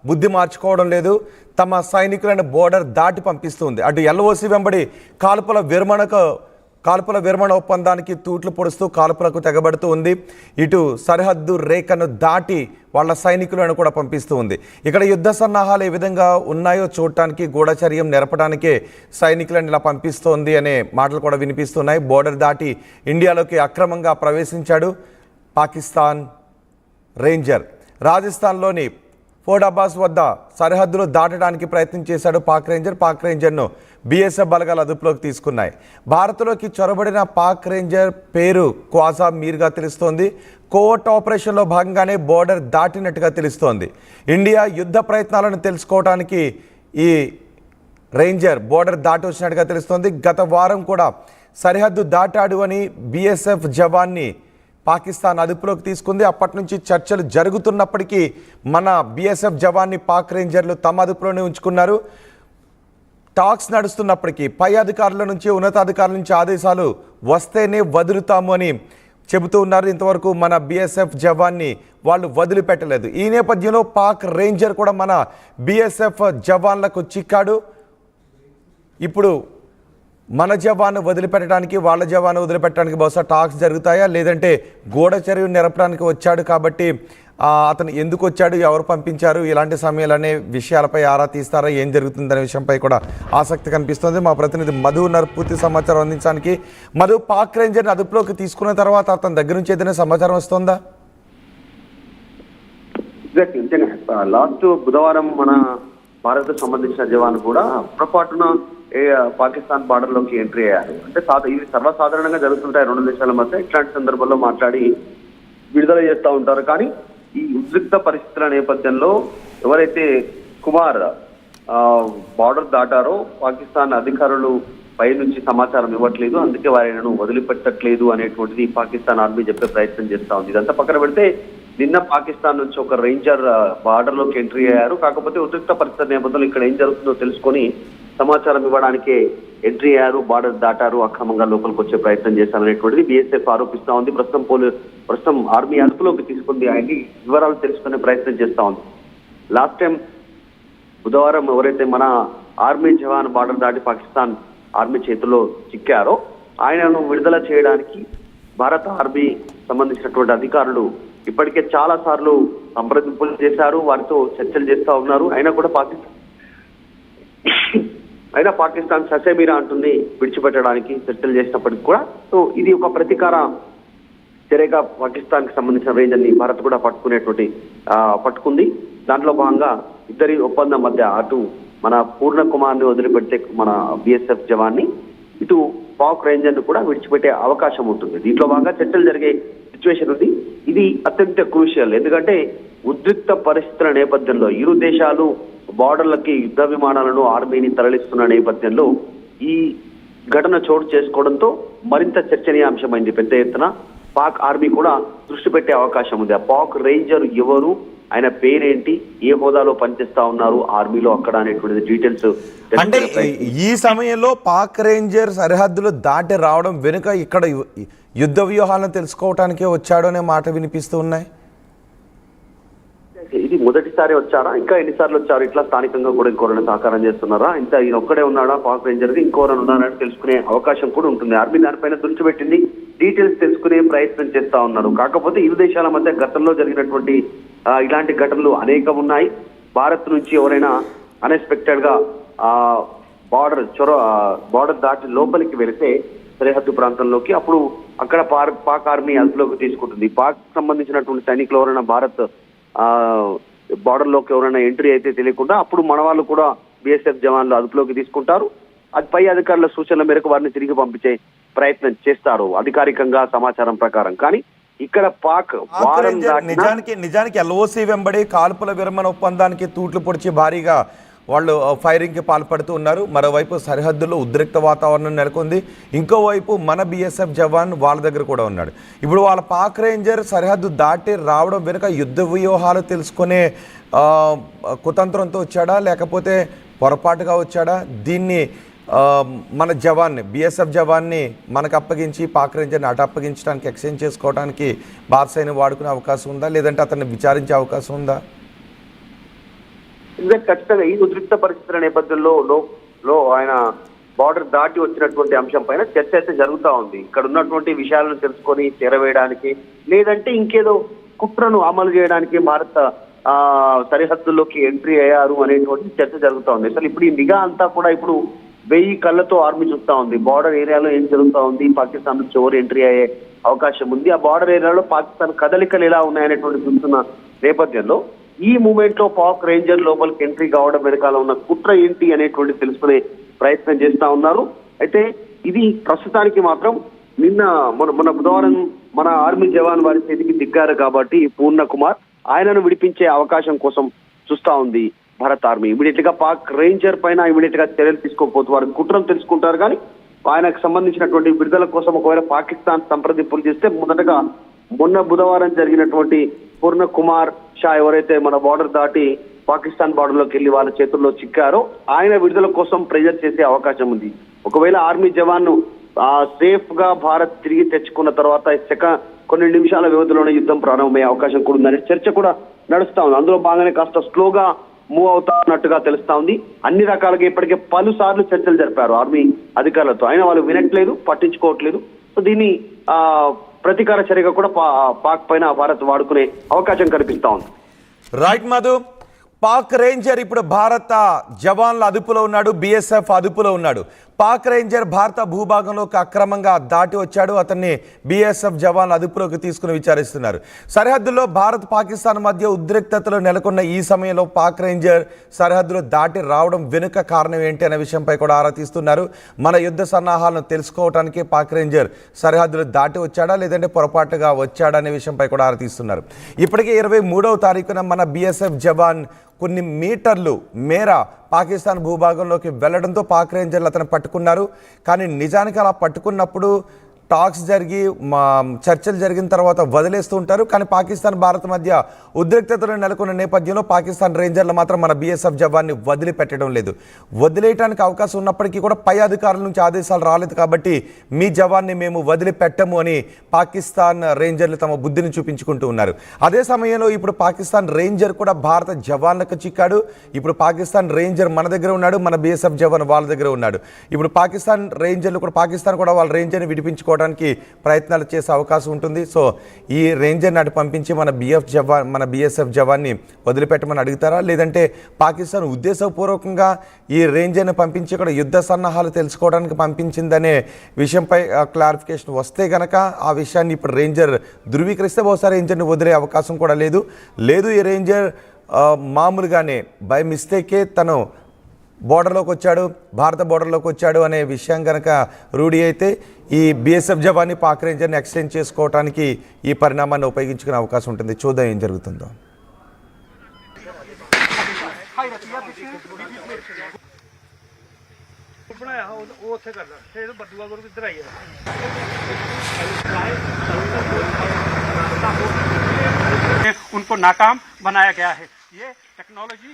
బుద్ధి మార్చుకోవడం లేదు. తమ సైనికులను బోర్డర్ దాటి పంపిస్తుంది. అటు ఎల్ఓసి వెంబడి కాల్పుల విరమణ ఒప్పందానికి తూట్లు పొడుస్తూ కాల్పులకు తెగబడుతూ ఉంది. ఇటు సరిహద్దు రేఖను దాటి వాళ్ళ సైనికులను కూడా పంపిస్తూ ఉంది. ఇక్కడ యుద్ధ సన్నాహాలు ఏ విధంగా ఉన్నాయో చూడటానికి, గూఢచర్యం నెరపడానికే సైనికులను ఇలా పంపిస్తోంది అనే మాటలు కూడా వినిపిస్తున్నాయి. బోర్డర్ దాటి ఇండియాలోకి అక్రమంగా ప్రవేశించాడు పాకిస్తాన్ రేంజర్. రాజస్థాన్లోని ఫోర్ట్ అబ్బాస్ వద్ద సరిహద్దులు దాటడానికి ప్రయత్నం చేశాడు పాక్ రేంజర్ను బీఎస్ఎఫ్ బలగాలు అదుపులోకి తీసుకున్నాయి. భారత్లోకి చొరబడిన పాక్ రేంజర్ పేరు క్వాజా మీర్గా తెలుస్తోంది. కోవర్ట్ ఆపరేషన్లో భాగంగానే బోర్డర్ దాటినట్టుగా తెలుస్తోంది. ఇండియా యుద్ధ ప్రయత్నాలను తెలుసుకోవడానికి ఈ రేంజర్ బోర్డర్ దాటి వచ్చినట్టుగా తెలుస్తోంది. గత వారం కూడా సరిహద్దు దాటాడు అని బీఎస్ఎఫ్ జవాన్ని పాకిస్తాన్ అదుపులోకి తీసుకుంది. అప్పటి నుంచి చర్చలు జరుగుతున్నప్పటికీ మన బీఎస్ఎఫ్ జవాన్ని పాక్ రేంజర్లు తమ అదుపులోనే ఉంచుకున్నారు. టాక్స్ నడుస్తున్నప్పటికీ పై అధికారుల నుంచి, ఉన్నతాధికారుల నుంచి ఆదేశాలు వస్తేనే వదులుతాము అని చెబుతూ ఉన్నారు. ఇంతవరకు మన బీఎస్ఎఫ్ జవాన్ని వాళ్ళు వదిలిపెట్టలేదు. ఈ నేపథ్యంలో పాక్ రేంజర్ కూడా మన బీఎస్ఎఫ్ జవాన్లకు చిక్కాడు. ఇప్పుడు మన జవాను వదిలిపెట్టడానికి, వాళ్ళ జవాను వదిలిపెట్టడానికి బహుశా టాక్స్ జరుగుతాయా, లేదంటే గూఢచర్యం నెరపడానికి వచ్చాడు కాబట్టి అతను ఎందుకు వచ్చాడు, ఎవరు పంపించారు, ఇలాంటి సమయాలనే విషయాలపై ఆరా తీస్తారా, ఏం జరుగుతుందనే విషయంపై కూడా ఆసక్తి కనిపిస్తుంది. మా ప్రతినిధి మధు ఉన్నారు పూర్తి సమాచారం అందించడానికి. మధు, పాక్ రేంజర్ని అదుపులోకి తీసుకున్న తర్వాత అతని దగ్గర నుంచి ఏదైనా సమాచారం వస్తుందా? లాస్ట్ బుధవారం మన భారత్ సంబంధించిన జవాను కూడా పొరపాటున పాకిస్తాన్ బార్డర్ లోకి ఎంట్రీ అయ్యారు. అంటే ఇది సర్వసాధారణంగా జరుగుతుంటాయి రెండు దేశాల మధ్య. ఇట్లాంటి సందర్భంలో మాట్లాడి విడుదల చేస్తూ ఉంటారు. కానీ ఈ ఉద్రిక్త పరిస్థితుల నేపథ్యంలో ఎవరైతే కుమార్ బార్డర్ దాటారో పాకిస్తాన్ అధికారులు పై నుంచి సమాచారం ఇవ్వట్లేదు, అందుకే వారిని వదిలిపెట్టట్లేదు అనేటువంటిది పాకిస్తాన్ ఆర్మీ చెప్పే ప్రయత్నం చేస్తా ఉంది. ఇదంతా పక్కన పెడితే నిన్న పాకిస్తాన్ నుంచి ఒక రేంజర్ బార్డర్ లోకి ఎంట్రీ అయ్యారు. కాకపోతే ఉద్రిక్త పరిస్థితుల నేపథ్యంలో ఇక్కడ ఏం జరుగుతుందో తెలుసుకొని సమాచారం ఇవ్వడానికే ఎంట్రీ అయ్యారు, బార్డర్ దాటారు, అక్రమంగా లోపలికి వచ్చే ప్రయత్నం చేశారనేటువంటిది బీఎస్ఎఫ్ ఆరోపిస్తా ఉంది. ప్రస్తుతం ఆర్మీ అదుపులోకి తీసుకుంది. ఆయన్ని వివరాలు తెలుసుకునే ప్రయత్నం చేస్తా ఉంది. లాస్ట్ టైం బుధవారం ఎవరైతే మన ఆర్మీ జవాన్ బార్డర్ దాటి పాకిస్తాన్ ఆర్మీ చేతిలో చిక్కారో ఆయనను విడుదల చేయడానికి భారత ఆర్మీ సంబంధించినటువంటి అధికారులు ఇప్పటికే చాలా సార్లు సంప్రదింపులు చేశారు, వారితో చర్చలు చేస్తా ఉన్నారు. అయినా పాకిస్తాన్ ససేమిరా అంటుంది విడిచిపెట్టడానికి చర్చలు చేసినప్పటికీ కూడా. సో ఇది ఒక ప్రతీకార చర్యగా పాకిస్తాన్ కి సంబంధించిన రేంజర్ని భారత్ కూడా పట్టుకుంది. దాంట్లో భాగంగా ఇద్దరి ఒప్పందం మధ్య అటు మన పూర్ణ కుమార్ని వదిలిపెడితే మన బీఎస్ఎఫ్ జవాన్ని, ఇటు పాక్ రేంజర్ను కూడా విడిచిపెట్టే అవకాశం ఉంటుంది. దీంట్లో భాగంగా చర్చలు జరిగే సిచ్యువేషన్ ఉంది. ఇది అత్యంత క్రూషియల్, ఎందుకంటే ఉద్రిక్త పరిస్థితుల నేపథ్యంలో ఇరు దేశాలు బార్డర్లకి యుద్ధ విమానాలను, ఆర్మీని తరలిస్తున్న నేపథ్యంలో ఈ ఘటన చోటు చేసుకోవడంతో మరింత చర్చనీయాంశమైంది. పెద్ద ఎత్తున పాక్ ఆర్మీ కూడా దృష్టి పెట్టే అవకాశం ఉంది. ఆ పాక్ రేంజర్ ఎవరు, ఆయన పేరేంటి, ఏ హోదాలో పనిచేస్తా ఉన్నారు ఆర్మీలో అక్కడ అనేటువంటి డీటెయిల్స్. అంటే ఈ సమయంలో పాక్ రేంజర్ సరిహద్దులు దాటి రావడం వెనుక ఇక్కడ యుద్ధ వ్యూహాలను తెలుసుకోవటానికే వచ్చాడు అనే మాట వినిపిస్తూ ఉన్నాయి. ఇది మొదటిసారి వచ్చారా, ఇంకా ఎన్నిసార్లు వచ్చారు, ఇట్లా స్థానికంగా కూడా ఇంకోరైనా సహకారం చేస్తున్నారా, ఇంత ఈయన ఒక్కడే ఉన్నాడా పాక్ రేంజర్, ఇంకోరైనా ఉన్నారని తెలుసుకునే అవకాశం కూడా ఉంటుంది. ఆర్మీ దానిపైన దృష్టి పెట్టింది, డీటెయిల్స్ తెలుసుకునే ప్రయత్నం చేస్తా ఉన్నారు. కాకపోతే ఇరు దేశాల మధ్య గతంలో జరిగినటువంటి ఇలాంటి ఘటనలు అనేకం ఉన్నాయి. భారత్ నుంచి ఎవరైనా అన్ఎక్స్పెక్టెడ్ గా బార్డర్ దాటి లోపలికి వెళితే సరిహద్దు ప్రాంతంలోకి, అప్పుడు అక్కడ పాక్ ఆర్మీ అదుపులోకి తీసుకుంటుంది. పాక్ సంబంధించినటువంటి సైనికులు ఎవరైనా భారత్ బార్డర్ లోకి ఎవరైనా ఎంట్రీ అయితే తెలియకుండా అప్పుడు మన వాళ్ళు కూడా బీఎస్ఎఫ్ జవాన్లు అదుపులోకి తీసుకుంటారు. అది పై అధికారుల సూచనల మేరకు వారిని తిరిగి పంపించే ప్రయత్నం చేస్తారు అధికారికంగా సమాచారం ప్రకారం. కానీ ఇక్కడ పాక్ నిజానికి ఎల్ఓసి వెంబడి కాల్పుల విరమణ ఒప్పందానికి తూట్లు పొడిచి భారీగా వాళ్ళు ఫైరింగ్కి పాల్పడుతూ ఉన్నారు. మరోవైపు సరిహద్దుల్లో ఉద్రిక్త వాతావరణం నెలకొంది. ఇంకోవైపు మన బీఎస్ఎఫ్ జవాన్ వాళ్ళ దగ్గర కూడా ఉన్నాడు. ఇప్పుడు వాళ్ళ పాక్ రేంజర్ సరిహద్దు దాటి రావడం వెనుక యుద్ధ వ్యూహాలు తెలుసుకునే కుతంత్రంతో వచ్చాడా, లేకపోతే పొరపాటుగా వచ్చాడా? దీన్ని మన జవాన్ని, బీఎస్ఎఫ్ జవాన్ని మనకు అప్పగించి పాక్ రేంజర్ని అటు అప్పగించడానికి, ఎక్స్చేంజ్ చేసుకోవడానికి భారత సైన్యం వాడుకునే అవకాశం ఉందా, లేదంటే అతన్ని విచారించే అవకాశం ఉందా? ఎందుకంటే ఖచ్చితంగా ఈ ఉద్రిక్త పరిస్థితుల నేపథ్యంలో లో ఆయన బార్డర్ దాటి వచ్చినటువంటి అంశం పైన చర్చ అయితే జరుగుతూ ఉంది. ఇక్కడ ఉన్నటువంటి విషయాలను తెలుసుకొని చేరవేయడానికి, లేదంటే ఇంకేదో కుట్రను అమలు చేయడానికి భారత సరిహద్దుల్లోకి ఎంట్రీ అయ్యారు అనేటువంటి చర్చ జరుగుతూ ఉంది. అసలు ఇప్పుడు ఈ నిఘా అంతా కూడా ఇప్పుడు 1000 కళ్ళతో ఆర్మీ చూస్తా ఉంది. బార్డర్ ఏరియాలో ఏం జరుగుతూ ఉంది, పాకిస్తాన్ నుంచి ఎవరు ఎంట్రీ అయ్యే అవకాశం ఉంది, ఆ బార్డర్ ఏరియాలో పాకిస్తాన్ కదలికలు ఎలా ఉన్నాయనేటువంటి చూస్తున్న నేపథ్యంలో ఈ మూమెంట్ లో పాక్ రేంజర్ లోపలికి ఎంట్రీ కావడం వెనకాల ఉన్న కుట్ర ఏంటి అనేటువంటి తెలుసుకునే ప్రయత్నం చేస్తా ఉన్నారు. అయితే ఇది ప్రస్తుతానికి మాత్రం మొన్న బుధవారం మన ఆర్మీ జవాన్ వారి చేతికి దిగ్గారు కాబట్టి పూర్ణ కుమార్ ఆయనను విడిపించే అవకాశం కోసం చూస్తా ఉంది భారత ఆర్మీ. ఇమీడియట్ గా పాక్ రేంజర్ పైన ఇమీడియట్ గా చర్యలు తీసుకోకపోతే వారు కుట్రను తెలుసుకుంటారు. కానీ ఆయనకు సంబంధించినటువంటి విడుదల కోసం ఒకవేళ పాకిస్తాన్ సంప్రదింపులు చేస్తే మొన్న బుధవారం జరిగినటువంటి పూర్ణ కుమార్ షా ఎవరైతే మన బార్డర్ దాటి పాకిస్తాన్ బార్డర్ లోకి వెళ్లి వాళ్ళ చేతుల్లో చిక్కారో ఆయన విడుదల కోసం ప్రెజర్ చేసే అవకాశం ఉంది. ఒకవేళ ఆర్మీ జవాన్ ను సేఫ్ గా భారత్ తిరిగి తెచ్చుకున్న తర్వాత కొన్ని నిమిషాల వ్యవధిలోనే యుద్ధం ప్రారంభమయ్యే అవకాశం కూడా ఉందనే చర్చ కూడా నడుస్తా ఉంది. అందులో భాగంగానే కాస్త స్లోగా మూవ్ అవుతున్నట్టుగా తెలుస్తా ఉంది. అన్ని రకాలుగా ఇప్పటికే పలు సార్లు చర్చలు జరిపారు ఆర్మీ అధికారులతో, అయినా వాళ్ళు వినట్లేదు, పట్టించుకోవట్లేదు. సో దీన్ని ప్రతీకార చర్యగా కూడా పాక్ పైన భారత్ వాడుకునే అవకాశం కనిపిస్తా ఉంది. రైట్ మధు, పాక్ రేంజర్ ఇప్పుడు భారత జవాన్ల అదుపులో ఉన్నాడు, బిఎస్ఎఫ్ అదుపులో ఉన్నాడు. పాక్ రేంజర్ భారత భూభాగంలోకి అక్రమంగా దాటి వచ్చాడు. అతన్ని బిఎస్ఎఫ్ జవాన్ల అదుపులోకి తీసుకుని విచారిస్తున్నారు. సరిహద్దులో భారత్ పాకిస్తాన్ మధ్య ఉద్రిక్తతలు నెలకొన్న ఈ సమయంలో పాక్ రేంజర్ సరిహద్దులో దాటి రావడం వెనుక కారణం ఏంటి అనే విషయంపై కూడా ఆరా తీస్తున్నారు. మన యుద్ధ సన్నాహాలను తెలుసుకోవడానికి పాక్ రేంజర్ సరిహద్దులు దాటి వచ్చాడా లేదంటే పొరపాటుగా వచ్చాడా అనే విషయంపై కూడా ఆరా తీస్తున్నారు. ఇప్పటికే 23వ తారీఖున మన బిఎస్ఎఫ్ జవాన్ కొన్ని మీటర్లు మేర పాకిస్తాన్ భూభాగంలోకి వెళ్లడంతో పాక్ రేంజర్లు అతను పట్టుకున్నారు. కానీ నిజానికి అలా పట్టుకున్నప్పుడు టాక్స్ జరిగి చర్చలు జరిగిన తర్వాత వదిలేస్తూ ఉంటారు. కానీ పాకిస్తాన్ భారత్ మధ్య ఉద్రిక్తతలు నెలకొన్న నేపథ్యంలో పాకిస్తాన్ రేంజర్లు మాత్రం మన బిఎస్ఎఫ్ జవాన్ని వదిలిపెట్టడం లేదు. వదిలేయడానికి అవకాశం ఉన్నప్పటికీ కూడా పై అధికారుల నుంచి ఆదేశాలు రాలేదు కాబట్టి మీ జవాన్ని మేము వదిలిపెట్టము అని పాకిస్తాన్ రేంజర్లు తమ బుద్ధిని చూపించుకుంటూ ఉన్నారు. అదే సమయంలో ఇప్పుడు పాకిస్తాన్ రేంజర్ కూడా భారత జవాన్లకు చిక్కాడు. ఇప్పుడు పాకిస్తాన్ రేంజర్ మన దగ్గర ఉన్నాడు, మన బిఎస్ఎఫ్ జవాన్ వాళ్ళ దగ్గర ఉన్నాడు. ఇప్పుడు పాకిస్తాన్ రేంజర్లు కూడా వాళ్ళ రేంజర్ని విడిపించుకోవడానికి ప్రయత్నాలు చేసే అవకాశం ఉంటుంది. సో ఈ రేంజర్ నాటి పంపించి మన బిఎస్ఎఫ్ జవాన్ని వదిలిపెట్టమని అడుగుతారా, లేదంటే పాకిస్తాన్ ఉద్దేశపూర్వకంగా ఈ రేంజర్ని పంపించి ఇక్కడ యుద్ధ సన్నాహాలు తెలుసుకోవడానికి పంపించిందనే విషయంపై క్లారిఫికేషన్ వస్తే గనక ఆ విషయాన్ని ఇప్పుడు రేంజర్ ధృవీకరిస్తే బహుశా రేంజర్ని వదిలే అవకాశం కూడా లేదు. ఈ రేంజర్ మామూలుగానే బై మిస్టేకే తను భారత బోర్డర్లోకి వచ్చాడు అనే విషయం కనుక రూఢి అయితే ఈ బిఎస్ఎఫ్ జవాన్ని పాక్ రేంజర్ని ఎక్స్టెండ్ చేసుకోవడానికి ఈ పరిణామాన్ని ఉపయోగించుకునే అవకాశం ఉంటుంది. చూద్దాం ఏం జరుగుతుందో. उनको नाकाम बनाया गया है। ये टेक्नोलॉजी